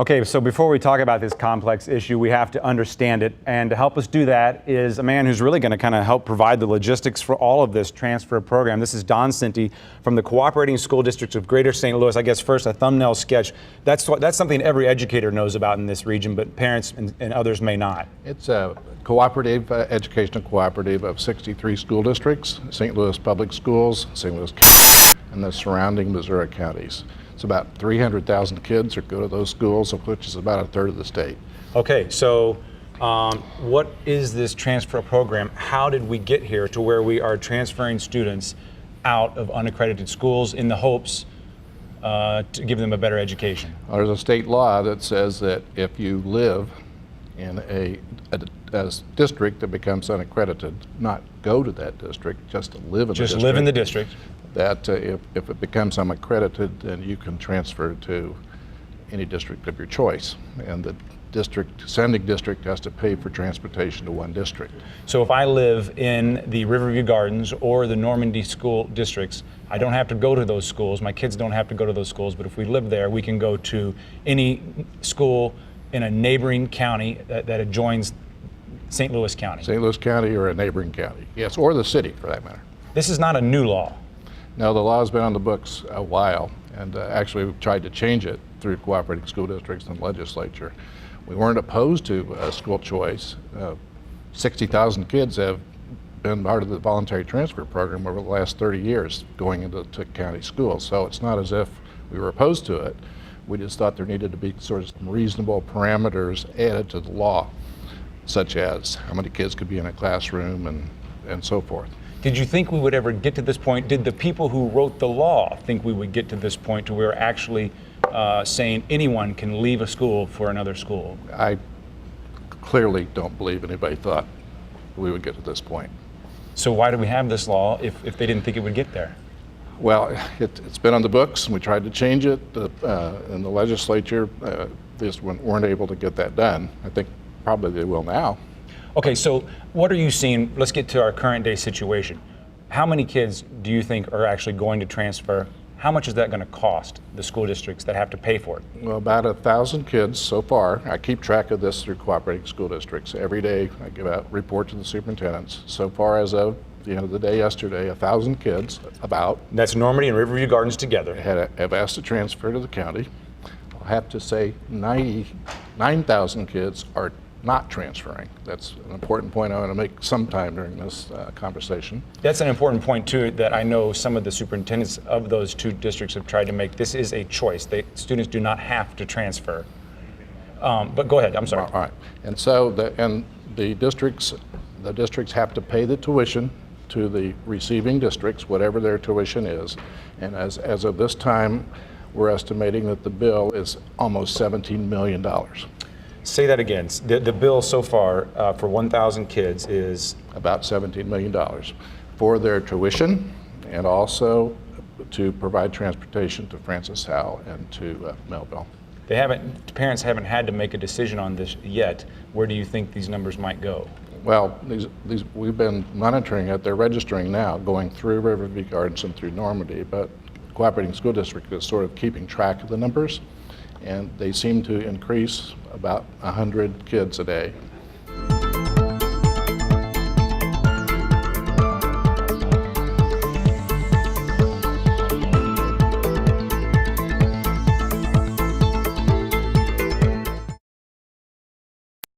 Okay, so before we talk about this complex issue, we have to understand it. And to help us do that is a man who's really going to kind of help provide the logistics for all of this transfer program. This is Don Cinti from the Cooperating School Districts of Greater St. Louis. I guess first a thumbnail sketch. That's something every educator knows about in this region, but parents and others may not. It's a cooperative, educational cooperative of 63 school districts, St. Louis Public Schools, St. Louis County, and the surrounding Missouri counties. It's about 300,000 kids that go to those schools, of which is about a third of the state. Okay, so what is this transfer program? How did we get here to where we are transferring students out of unaccredited schools in the hopes to give them a better education? Well, there's a state law that says that if you live in a district that becomes unaccredited, not go to that district, just to live in the district. Just live in the district. That if it becomes unaccredited, then you can transfer to any district of your choice. And the sending district has to pay for transportation to one district. So if I live in the Riverview Gardens or the Normandy school districts, I don't have to go to those schools. My kids don't have to go to those schools, but if we live there, we can go to any school in a neighboring county that adjoins St. Louis County. St. Louis County or a neighboring county, yes, or the city for that matter. This is not a new law. No, the law has been on the books a while, and actually we've tried to change it through cooperating school districts and legislature. We weren't opposed to school choice. 60,000 kids have been part of the voluntary transfer program over the last 30 years going into county schools, so it's not as if we were opposed to it. We just thought there needed to be sort of some reasonable parameters added to the law, such as how many kids could be in a classroom and so forth. Did you think we would ever get to this point? Did the people who wrote the law think we would get to this point to where we're actually saying anyone can leave a school for another school? I clearly don't believe anybody thought we would get to this point. So why do we have this law if they didn't think it would get there? Well, it's been on the books, and we tried to change it in the legislature. Just weren't able to get that done. I think probably they will now. Okay, so what are you seeing? Let's get to our current day situation. How many kids do you think are actually going to transfer? How much is that going to cost the school districts that have to pay for it? Well, about 1,000 kids so far. I keep track of this through cooperating school districts. Every day I give out a report to the superintendents. So far as of the end of the day yesterday, 1,000 kids about. That's Normandy and Riverview Gardens together. Have asked to transfer to the county. I'll have to say 99,000 kids are not transferring. That's an important point I want to make sometime during this conversation. That's an important point too that I know some of the superintendents of those two districts have tried to make. This is a choice. Students do not have to transfer. But go ahead, I'm sorry. All right, and so the districts have to pay the tuition to the receiving districts, whatever their tuition is. And as of this time, we're estimating that the bill is almost $17 million. Say that again. The bill so far for 1,000 kids is? About $17 million for their tuition and also to provide transportation to Francis Howell and to Melville. Parents haven't had to make a decision on this yet. Where do you think these numbers might go? Well, we've been monitoring it. They're registering now, going through Riverview Gardens and through Normandy, but Cooperating School District is sort of keeping track of the numbers, and they seem to increase about 100 kids a day